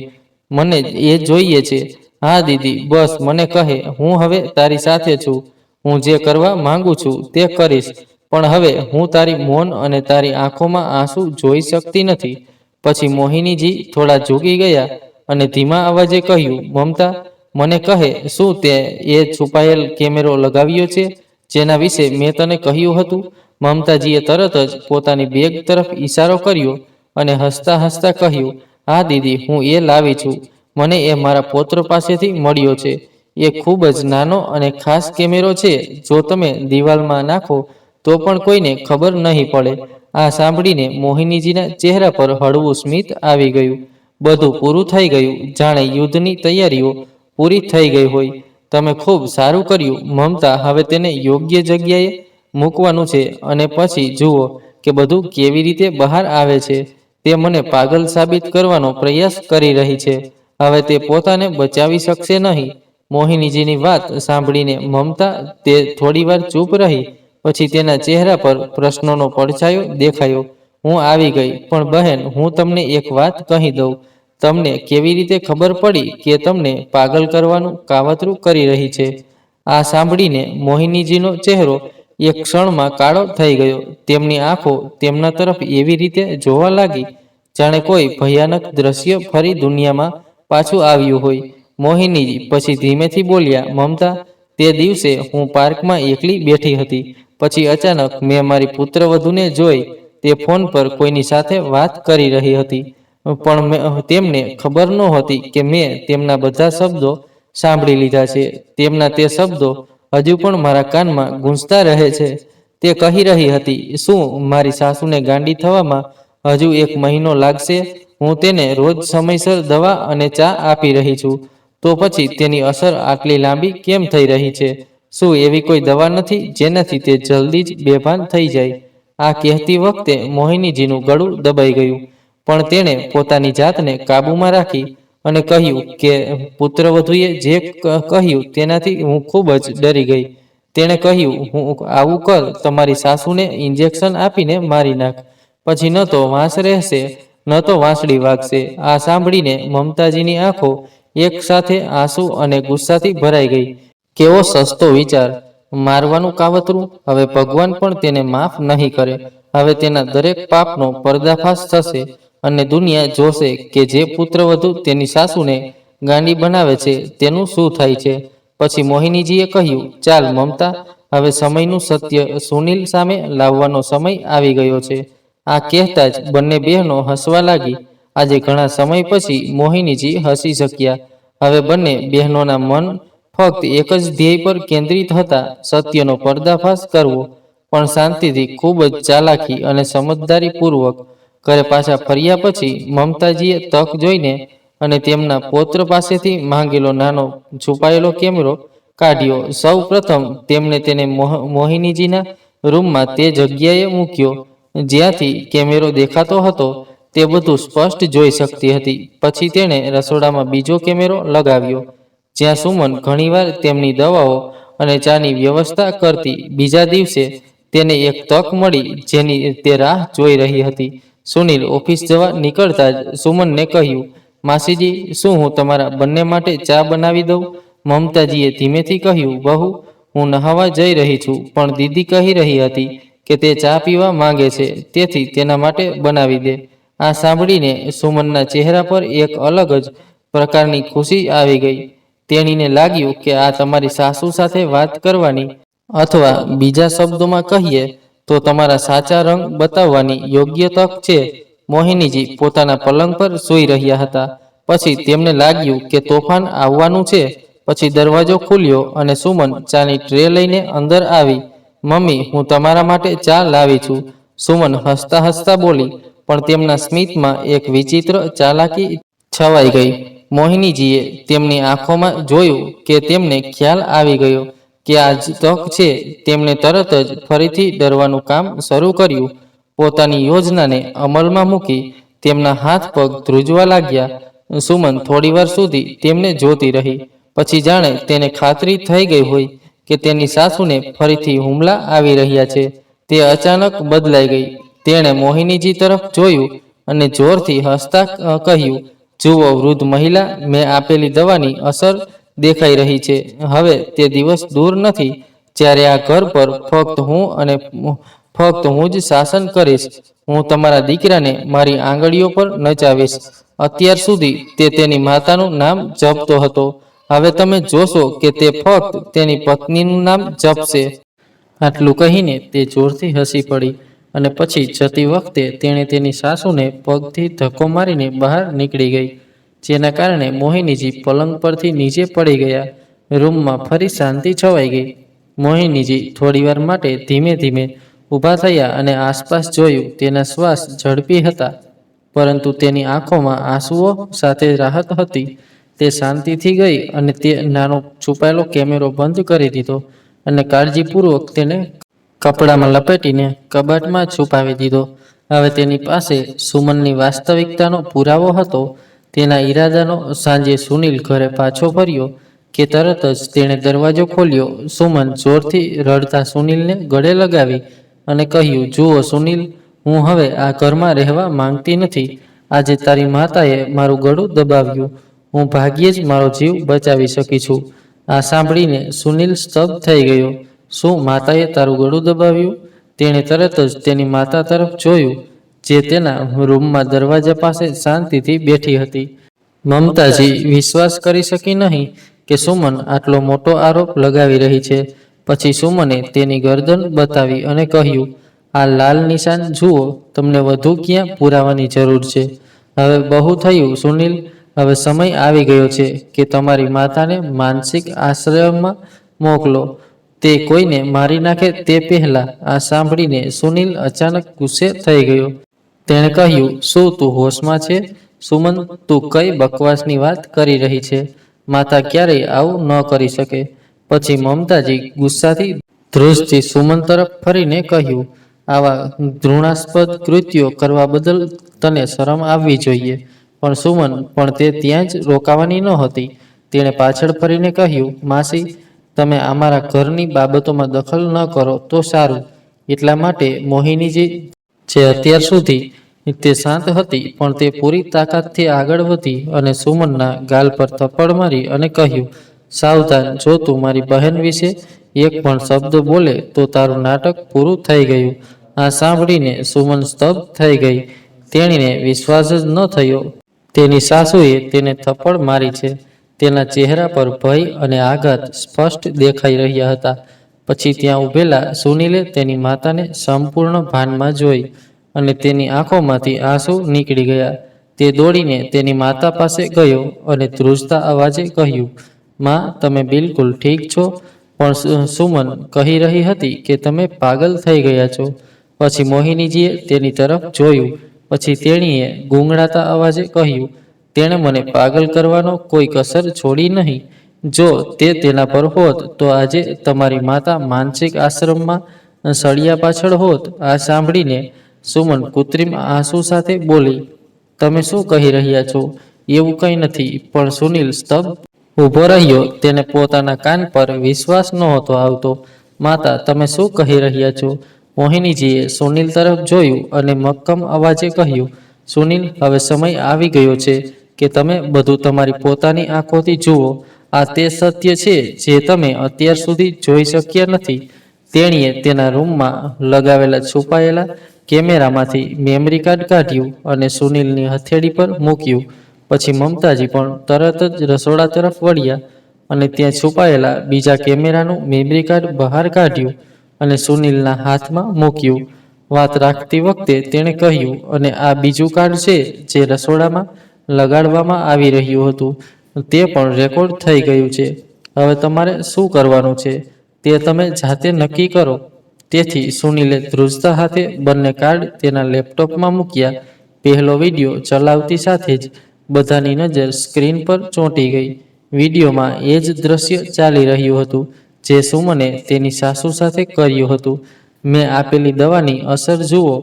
મને એ જોઈએ છે. હા દીદી, બસ મને કહે, હું હવે તારી સાથે છું. હું જે કરવા માંગુ છું તે કરીશ. પણ હવે હું તારી મૌન અને તારી આંખોમાં આંસુ જોઈ શકતી નથી. પછી મોહિનીજી થોડા ઝૂકી ગયા અને ધીમા અવાજે કહ્યું, મમતા, મને કહે, શું તે એ છુપાયેલ કેમેરો લગાવ્યો છે જેના વિશે મેં તને કહ્યું હતું? મમતાજીએ તરત જ પોતાની બેગ તરફ ઈશારો કર્યો અને હસતા હસતા કહ્યું, હા દીદી, હું એ લાવી છું. મને એ મારા પૌત્ર પાસેથી મળ્યો છે. એ ખૂબ જ નાનો અને ખાસ કેમેરો છે. જો તમે દિવાલમાં નાખો તો પણ કોઈને ખબર નહીં પડે. આ સાંભળીને મોહિનીજીના ચહેરા પર હળવું સ્મિત આવી ગયું. બધું પૂરું થઈ ગયું, જાણે યુદ્ધની તૈયારીઓ પૂરી થઈ ગઈ હોય. તમે ખૂબ સારું કર્યું મમતા. હવે તેને યોગ્ય જગ્યાએ મૂકવાનું છે અને પછી જુઓ કે બધું કેવી રીતે બહાર આવે છે. તે મને પાગલ સાબિત કરવાનો પ્રયાસ કરી રહી છે. હવે તે પોતાને બચાવી શકશે નહીં. મોહિનીજીની વાત સાંભળીને મમતા તે થોડીવાર ચૂપ રહી. પછી તેના ચહેરા પર પ્રશ્નોનો પડછાયો દેખાયો. હું આવી ગઈ, પણ બહેન, હું તમને એક વાત કહી દઉં. તમને કેવી રીતે ખબર પડી કે તમને પાગલ કરવાનું કાવતરું કરી રહી છે? આ સાંભળીને મોહિનીજીનો ચહેરો એક ક્ષણમાં કાળો થઈ ગયો. તેમની આંખો તેમના તરફ એવી રીતે જોવા લાગી જાણે કોઈ ભયાનક દ્રશ્ય ફરી દુનિયામાં પાછું આવ્યું હોય. મોહિનીજી પછી ધીમેથી બોલ્યા, મમતા, તે દિવસે હું પાર્કમાં એકલી બેઠી હતી. પછી અચાનક મેં મારી પુત્રવધૂને જોઈ. તે ફોન પર કોઈની સાથે વાત કરી રહી હતી, પણ તેમને ખબર નહોતી કે મેં તેમના બધા શબ્દો સાંભળી લીધા છે. તેમના તે શબ્દો હજુ પણ મારા કાનમાં ગૂંજતા રહે છે. તે કહી રહી હતી, શું મારી સાસુને ગાંડી થવામાં હજુ 1 મહિનો લાગશે? હું તેને રોજ સમયસર દવા અને ચા આપી રહી છું, તો પછી તેની અસર આટલી લાંબી કેમ થઈ રહી છે? શું એવી કોઈ દવા નથી જેનાથી તે જલ્દી જ બેભાન થઈ જાય? આ કહેતી વખતે મોહિનીજીનું ગળું દબાઈ ગયું, પણ તેણે પોતાની જાતને કાબૂમાં રાખી અને કહ્યું કે પુત્રવધૂએ જે કહ્યું તેનાથી હું ખૂબ જ ડરી ગઈ. તેણે કહ્યું, હું આવું કર, તમારી સાસુને ઇન્જેક્શન આપીને મારી નાખ. પછી ન તો વાંસ રહેશે, ન તો વાંસળી વાગશે. આ સાંભળીને મમતાજીની આંખો એક સાથે આંસુ અને ગુસ્સાથી ભરાઈ ગઈ. કેવો સસ્તો વિચાર! મારવાનું કાવતરું! હવે ભગવાન પણ તેને માફ નહીં કરે. હવે તેના દરેક પાપનો પર્દાફાશ થશે અને દુનિયા જોશે કે જે પુત્રવધુ તેની સાસુને ગાંડી બનાવે છે તેનું શું થાય છે. પછી મોહિનીજીએ કહ્યું, ચાલ મમતા, હવે સમયનું સત્ય સુનિલ સામે લાવવાનો સમય આવી ગયો છે. આ કહેતા જ બંને બહેનો હસવા લાગી. આજે ઘણા સમય પછી મોહિનીજી હસી શક્યા. હવે બંને બહેનોના મન ફક્ત એક જ ધ્યેય પર કેન્દ્રિત હતા, સત્યનો પર્દાફાશ કરવો. પણ શાંતિથી, ખૂબ જ ચાલાકી અને સમજદારીપૂર્વક ઘરે પાછા ફર્યા પછી મમતાજીએ તક જોઈને અને તેમના પૌત્ર પાસેથી માંગેલો નાનો છુપાયેલો કેમેરો કાઢ્યો. સૌ પ્રથમ તેમણે તેને મોહિનીજીના રૂમમાં તે જગ્યાએ મૂક્યો જ્યાંથી કેમેરો દેખાતો હતો. તે બધું સ્પષ્ટ જોઈ શકતી હતી. પછી તેણે રસોડામાં બીજો કેમેરો લગાવ્યો, જ્યાં સુમન ઘણીવાર તેમની દવાઓ અને ચાની વ્યવસ્થા કરતી. બીજા દિવસે તેને એક તક મળી જેની તે રાહ જોઈ રહી હતી. સુનિલ ઓફિસ જવા નીકળતા જ સુમનને કહ્યું, માસીજી, શું હું તમારા બંને માટે ચા બનાવી દઉં? મમતાજીએ ધીમેથી કહ્યું, વહુ, હું નહાવા જઈ રહી છું, પણ દીદી કહી રહી હતી કે તે ચા પીવા માંગે છે, તેથી તેના માટે બનાવી દે. આ સાંભળીને સુમનના ચહેરા પર એક અલગ જ પ્રકારની ખુશી આવી ગઈ. તેણીને લાગ્યું કે આ તમારી સાસુ સાથે વાત કરવાની, અથવા બીજા શબ્દોમાં કહીએ તો તમારા સાચા રંગ બતાવવાની યોગ્ય તક છે. મોહિનીજી પોતાના પલંગ પર સૂઈ રહ્યા હતા. પછી તેમને લાગ્યું કે તોફાન આવવાનું છે. પછી દરવાજો ખુલ્યો અને સુમન ચાની ટ્રે લઈને અંદર આવી. મમ્મી, હું તમારા માટે ચા લાવી છું, સુમન હસતા હસતા બોલી, પણ તેમના સ્મિતમાં એક વિચિત્ર ચાલાકી છવાઈ ગઈ. મોહિનીજીએ તેમની આંખોમાં જોયું કે તેમને ખ્યાલ આવી ગયો કે આ જ તક છે. તેમણે તરત જ ફરીથી ડરવાનું કામ શરૂ કર્યું. પોતાની યોજનાને અમલમાં મૂકી તેમના હાથ પગ ધ્રુજવા લાગ્યા. સુમન થોડીવાર સુધી તેમને જોતી રહી. પછી જાણે તેને ખાતરી થઈ ગઈ હોય કે તેની સાસુને ફરીથી હુમલા આવી રહ્યા છે, તે અચાનક બદલાઈ ગઈ. તેણે મોહિનીજી તરફ જોયું અને જોરથી હસતા કહ્યું, જુઓ વૃદ્ધ મહિલા, મેં આપેલી દવાની અસર દેખાઈ રહી છે. હવે તે દિવસ દૂર નથી જ્યારે આ ઘર પર ફક્ત હું જ શાસન કરીશ. હું તમારા દીકરાને મારી આંગળીઓ પર નચાવીશ. અત્યાર સુધી તે તેની માતાનું નામ જપતો હતો, હવે તમે જોશો કે તે ફક્ત તેની પત્નીનું નામ જપશે. આટલું કહીને તે જોરથી હસી પડી અને પછી જતી વખતે તેણે તેની સાસુને પગથી ધક્કો મારીને બહાર નીકળી ગઈ, જેના કારણે મોહિનીજી પલંગ પરથી નીચે પડી ગયા. રૂમમાં ફરી શાંતિ છવાઈ ગઈ. મોહિનીજી થોડીવાર માટે ધીમે ધીમે ઊભા થયા અને આસપાસ જોયું. તેના શ્વાસ ઝડપી હતા, પરંતુ તેની આંખોમાં આંસુઓ સાથે રાહત હતી. તે શાંતિથી ગઈ અને તે નાનો છુપાયેલો કેમેરો બંધ કરી દીધો અને કાળજીપૂર્વક તેને કપડામાં લપેટીને કબાટમાં છુપાવી દીધો. હવે તેની પાસે સુમનની વાસ્તવિકતાનો પુરાવો હતો. તેના ઈરાદાનો સાંજે સુનિલ ઘરે પાછો ફર્યો કે તરત જ તેણે દરવાજો ખોલ્યો. સુમન જોરથી રડતા સુનિલને ગળે લગાવી અને કહ્યું, જુઓ સુનિલ, હું હવે આ ઘરમાં રહેવા માંગતી નથી. આજે તારી માતાએ મારું ગળું દબાવ્યું. હું ભાગ્યે જ મારો જીવ બચાવી શકી છું. આ સાંભળીને સુનિલ સ્તબ્ધ થઈ ગયો. શું માતાએ તારું ગળું દબાવ્યું? તેણે તરત જ તેની માતા તરફ જોયું, જે તેના રૂમમાં દરવાજા પાસે શાંતિથી બેઠી હતી. મમતાજી વિશ્વાસ કરી શકી નહીં કે સુમન આટલો મોટો આરોપ લગાવી રહી છે. પછી સુમને તેની ગરદન બતાવી અને કહ્યું, આ લાલ નિશાન જુઓ. તમને વધુ ક્યાં પુરાવાની જરૂર છે? હવે બહુ થયું સુનિલ. હવે સમય આવી ગયો છે કે તમારી માતાને માનસિક આશ્રયમાં મોકલો. તે કોઈને મારી નાખે તે પહેલા. આ સાંભળીને સુનિલ અચાનક ગુસ્સે થઈ ગયો. તેણે કહ્યું, શું તું હોશમાં છે? સુમન, તું કઈ બકવાસની વાત કરી રહી છે? માતા ક્યારેય આવું ન કરી શકે. પછી મમતાજી ગુસ્સાથી ધ્રુજતી સુમન તરફ ફરીને કહ્યું, આવા ઘૃણાસ્પદ કૃત્યો કરવા બદલ તને શરમ આવવી જોઈએ. પણ સુમન પણ તે ત્યાં જ રોકાવાની નહોતી. તેણે પાછળ ફરીને કહ્યું, માસી, તમે અમારા ઘરની બાબતોમાં દખલ ન કરો તો સારું. એટલા માટે મોહિનીજી, જે અત્યાર સુધી તે શાંત હતી, પણ તે પૂરી તાકાતથી આગળ વધી અને સુમનના ગાલ પર થપ્પડ મારી અને કહ્યું, સાવધાન, જો તું મારી બહેન વિશે એક પણ શબ્દ બોલે તો તારું નાટક પૂરું થઈ ગયું. આ સાંભળીને સુમન સ્તબ્ધ થઈ ગઈ. તેણીને વિશ્વાસ જ ન થયો. તેની સાસુએ તેને થપ્પડ મારી છે. તેના ચહેરા પર ભય અને આઘાત સ્પષ્ટ દેખાઈ રહ્યા હતા. પછી ત્યાં ઊભેલા સુનિલે તેની માતાને સંપૂર્ણ ભાનમાં જોઈ અને તેની આંખોમાંથી આંસુ નીકળી ગયા. તે દોડીને તેની માતા પાસે ગયો અને ધ્રુજતા અવાજે કહ્યું, માં, તમે બિલકુલ ઠીક છો? પણ સુમન કહી રહી હતી કે તમે પાગલ થઈ ગયા છો. પછી મોહિનીજીએ તેની તરફ જોયું. પછી તેણીએ ગૂંગળાતા અવાજે કહ્યું, તેણે મને પાગલ કરવાનો કોઈ કસર છોડી નહીં. જો તે તેના પર હોત તો આજે તમારી માતા માનસિક આશ્રમમાં સળિયા પાછળ હોત. આ સાંભળીને સુમન કૃત્રિમ આંસુ સાથે બોલી, તમે શું કહી રહ્યા છો? એવું કંઈ નથી. પણ સુનિલ સ્તબ્ધ ઊભો રહ્યો. તેને પોતાના કાન પર વિશ્વાસ નહોતો આવતો. માતા, તમે શું કહી રહ્યા છો? મોહિનીજીએ સુનિલ તરફ જોયું અને મક્કમ અવાજે કહ્યું, સુનિલ, હવે સમય આવી ગયો છે કે તમે બધું તમારી પોતાની આંખોથી જુઓ. આ તે સત્ય છે જે તમે અત્યાર સુધી જોઈ શક્યા નથી. તેણીએ તેના રૂમમાં લગાવેલા છુપાયેલા કેમેરામાંથી મેમરી કાર્ડ કાઢ્યું અને સુનિલની હથેળી પર મૂક્યું. પછી મમતાજી પણ તરત જ રસોડા તરફ વળ્યા અને ત્યાં છુપાયેલા બીજા કેમેરાનું મેમરી કાર્ડ બહાર કાઢ્યું અને સુનિલના હાથમાં મૂક્યું. વાત રાખતી વખતે તેણે કહ્યું, અને આ બીજું કાર્ડ છે જે રસોડામાં લગાડવામાં આવી રહ્યું હતું. તે પણ રેકોર્ડ થઈ ગયું છે. હવે તમારે શું કરવાનું છે તે તમે જાતે નક્કી કરો. તેથી સુનિલે ધ્રુજતા હાથે બંને કાર્ડ તેના લેપટોપમાં મૂક્યા. પહેલો વિડીયો ચલાવતી સાથે જ બધાની નજર સ્ક્રીન પર ચોંટી ગઈ. વિડીયોમાં એ જ દ્રશ્ય ચાલી રહ્યું હતું જે સુમને તેની સાસુ સાથે કર્યું હતું. મેં આપેલી દવાની અસર જુઓ.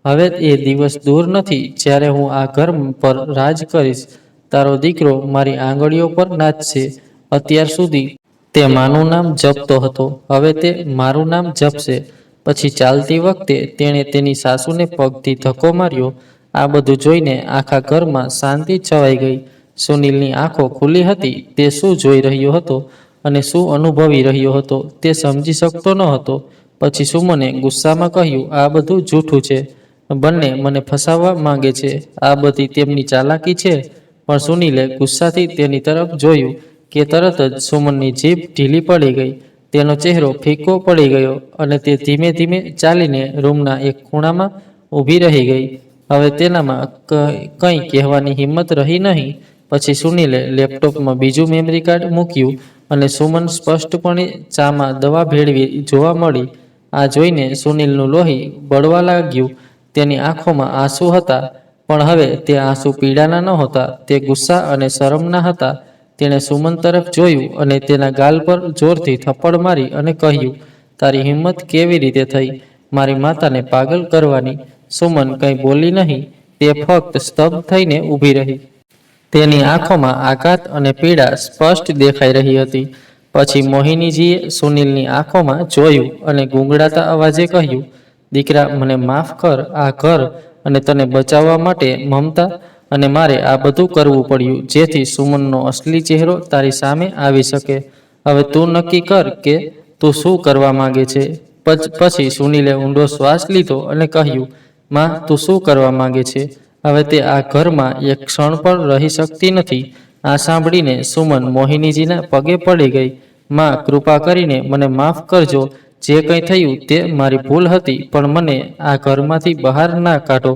હવે એ દિવસ દૂર નથી જ્યારે હું આ ઘર પર રાજ કરીશ. તારો દીકરો મારી આંગળીઓ પર નાચશે. અત્યાર સુધી તે માનું નામ જપતો હતો, હવે તે મારું નામ જપશે. પછી ચાલતી વખતે તેણે તેની સાસુને પગથી ધક્કો માર્યો. આ બધું જોઈને આખા ઘરમાં શાંતિ છવાઈ ગઈ. સુનિલની આંખો ખુલ્લી હતી. તે શું જોઈ રહ્યો હતો અને શું અનુભવી રહ્યો હતો તે સમજી શકતો ન હતો. પછી સુમને ગુસ્સામાં કહ્યું, આ બધું જૂઠું છે. બંને મને ફસાવવા માંગે છે. આ બધી તેમની ચાલાકી છે. પણ સુનિલે ગુસ્સાથી તેની તરફ જોયું કે તરત જ સુમનની જીભ ઢીલી પડી ગઈ. તેનો ચહેરો ફીકો પડી ગયો અને તે ધીમે ધીમે ચાલીને રૂમના એક ખૂણામાં ઊભી રહી ગઈ. હવે તેનામાં કંઈ કહેવાની હિંમત રહી નહીં. પછી સુનિલે લેપટોપમાં બીજું મેમરી કાર્ડ મૂક્યું અને સુમન સ્પષ્ટપણે ચામાં દવા ભેળવી જોવા મળી. આ જોઈને સુનિલનું લોહી બળવા લાગ્યું. તેની આંખોમાં આંસુ હતા, પણ હવે તે આંસુ પીડાના નહોતા, તે ગુસ્સા અને શરમના હતા. તેણે સુમન તરફ જોયું અને તેના ગાલ પર જોરથી થપ્પડ મારી અને કહ્યું, તારી હિંમત કેવી રીતે થઈ મારી માતાને પાગલ કરવાની? સુમન કંઈ બોલી નહીં. તે ફક્ત સ્તબ્ધ થઈને ઊભી રહી. તેની આંખોમાં આઘાત અને પીડા સ્પષ્ટ દેખાઈ રહી હતી. પછી મોહિનીજીએ સુનિલની આંખોમાં જોયું અને ગૂંગળાતા અવાજે કહ્યું, દીકરા, મને માફ કર. આ ઘર અને તને બચાવવા માટે મમતા અને મારે આ બધું કરવું પડ્યું જેથી સુમનનો અસલી ચહેરો તારી સામે આવી શકે. હવે તું નક્કી કર કે તું શું કરવા માંગે છે. પછી સુનિલે ઊંડો શ્વાસ લીધો અને કહ્યું, માં, તું શું કરવા માંગે છે? હવે તે આ ઘરમાં એક ક્ષણ પણ રહી શકતી નથી. આ સાંભળીને સુમન મોહિનીજીના પગે પડી ગઈ. માં, કૃપા કરીને મને માફ કરજો. જે કંઈ થયું તે મારી ભૂલ હતી, પણ મને આ ઘરમાંથી બહાર ના કાઢો.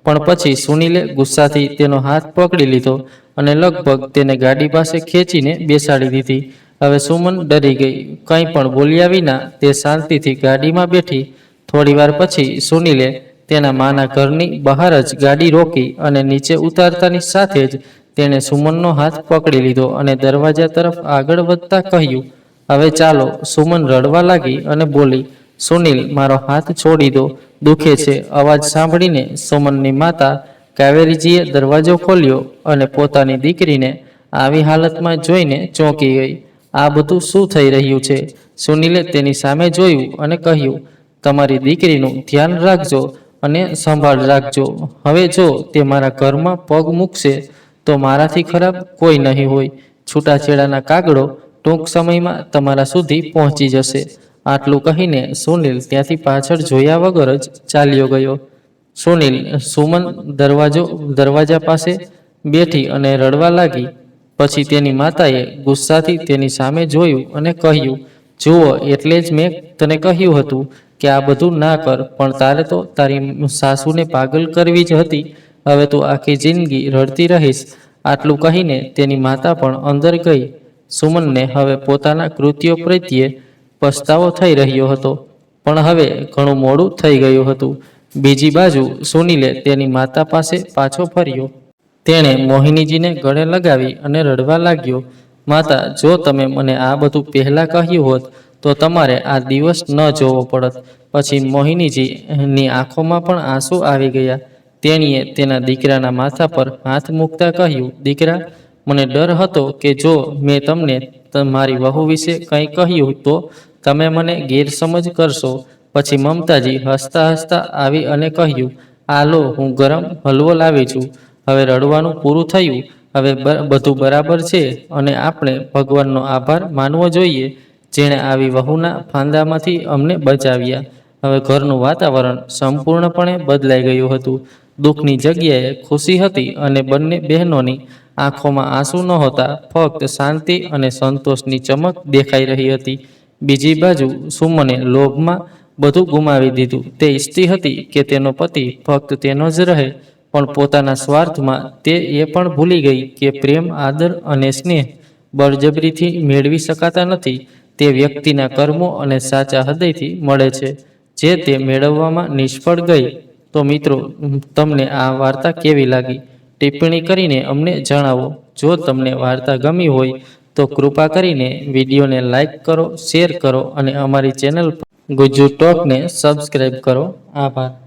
પણ પછી સુનિલે ગુસ્સાથી તેનો હાથ પકડી લીધો અને લગભગ તેને ગાડી પાસે ખેંચીને બેસાડી દીધી. હવે સુમન ડરી ગઈ. કંઈ પણ બોલ્યા વિના તે શાંતિથી ગાડીમાં બેઠી. થોડીવાર પછી સુનિલે તેના માના ઘરની બહાર જ ગાડી રોકી અને નીચે ઉતારતાની સાથે જ તેણે સુમનનો હાથ પકડી લીધો અને દરવાજા તરફ આગળ વધતા કહ્યું, હવે ચાલો. સુમન રડવા લાગી અને બોલી, સુનિલ, મારો હાથ છોડી દો, દુખે છે. અવાજ સાંભળીને સુમનની માતા કાવેરીજીએ દરવાજો ખોલ્યો અને પોતાની દીકરીને આવી હાલતમાં જોઈને ચોંકી ગઈ. આ બધું શું થઈ રહ્યું છે? સુનિલે તેની સામે જોયું અને કહ્યું, તમારી દીકરીનું ધ્યાન રાખજો અને સંભાળ રાખજો. હવે જો તે મારા ઘરમાં પગ મૂકશે તો મારાથી ખરાબ કોઈ નહીં હોય. છૂટાછેડાના કાગળો ટૂંક સમયમાં તમારા સુધી પહોંચી જશે. આટલું કહીને સુનિલ ત્યાંથી પાછળ જોયા વગર જ ચાલ્યો ગયો. સુમન દરવાજા પાસે બેઠી અને રડવા લાગી. પછી તેની માતાએ ગુસ્સાથી તેની સામે જોયું અને કહ્યું, જુઓ, એટલે જ મેં તને કહ્યું હતું કે આ બધું ના કર, પણ તારે તો તારી સાસુને પાગલ કરવી જ હતી. હવે તું આખી જિંદગી રડતી રહીશ. આટલું કહીને તેની માતા પણ અંદર ગઈ. સુમનને હવે પોતાના કૃત્યો પ્રત્યે પસ્તાવો થઈ રહ્યો હતો, પણ હવે ઘણું મોડું થઈ ગયું હતું. બીજી બાજુ સુનિલે તેની માતા પાસે પાછો ફર્યો. તેણે મોહિનીજીને ગળે લગાવી અને રડવા લાગ્યો. માતા, જો તમે મને આ બધું પહેલાં કહ્યું હોત તો તમારે આ દિવસ ન જોવો પડત. પછી મોહિનીજીની આંખોમાં પણ આંસુ આવી ગયા. તેણીએ તેના દીકરાના માથા પર હાથ મૂકતા કહ્યું, દીકરા, મને ડર હતો કે જો મેં તમને મારી વહુ વિશે કંઈ કહ્યું તો તમે મને ગેરસમજ કરશો. પછી મમતાજી હસતા હસતા આવી અને કહ્યું, આ લો, હું ગરમ હલવો લાવી છું. હવે રડવાનું પૂરું થયું. હવે બધું બરાબર છે અને આપણે ભગવાનનો આભાર માનવો જોઈએ, જેણે આવી વહુના ફાંદામાંથી અમને બચાવ્યા. હવે ઘરનું વાતાવરણ સંપૂર્ણપણે બદલાઈ ગયું હતું. દુઃખની જગ્યાએ ખુશી હતી અને બંને બહેનોની આંખોમાં આંસુ નહોતા, ફક્ત શાંતિ અને સંતોષની ચમક દેખાઈ રહી હતી. બીજી બાજુ સુમને લોભમાં બધું ગુમાવી દીધું. તે ઈચ્છતી હતી કે તેનો પતિ ફક્ત તેનો જ રહે, પણ પોતાના સ્વાર્થમાં તે એ પણ ભૂલી ગઈ કે પ્રેમ, આદર અને સ્નેહ બળજબરીથી મેળવી શકાતા નથી. તે વ્યક્તિના કર્મો અને સાચા હૃદયથી મળે છે. જે તે મેળવવામાં નિષ્ફળ ગઈ. તો મિત્રો, તમને આ વાર્તા કેવી લાગી? ટિપ્પણી કરીને અમને જણાવો. જો તમને વાર્તા ગમી હોય તો કૃપા કરીને વિડીયોને લાઈક કરો, શેર કરો અને અમારી ચેનલ ગુજ્જુ ટોકને સબસ્ક્રાઈબ કરો. આભાર.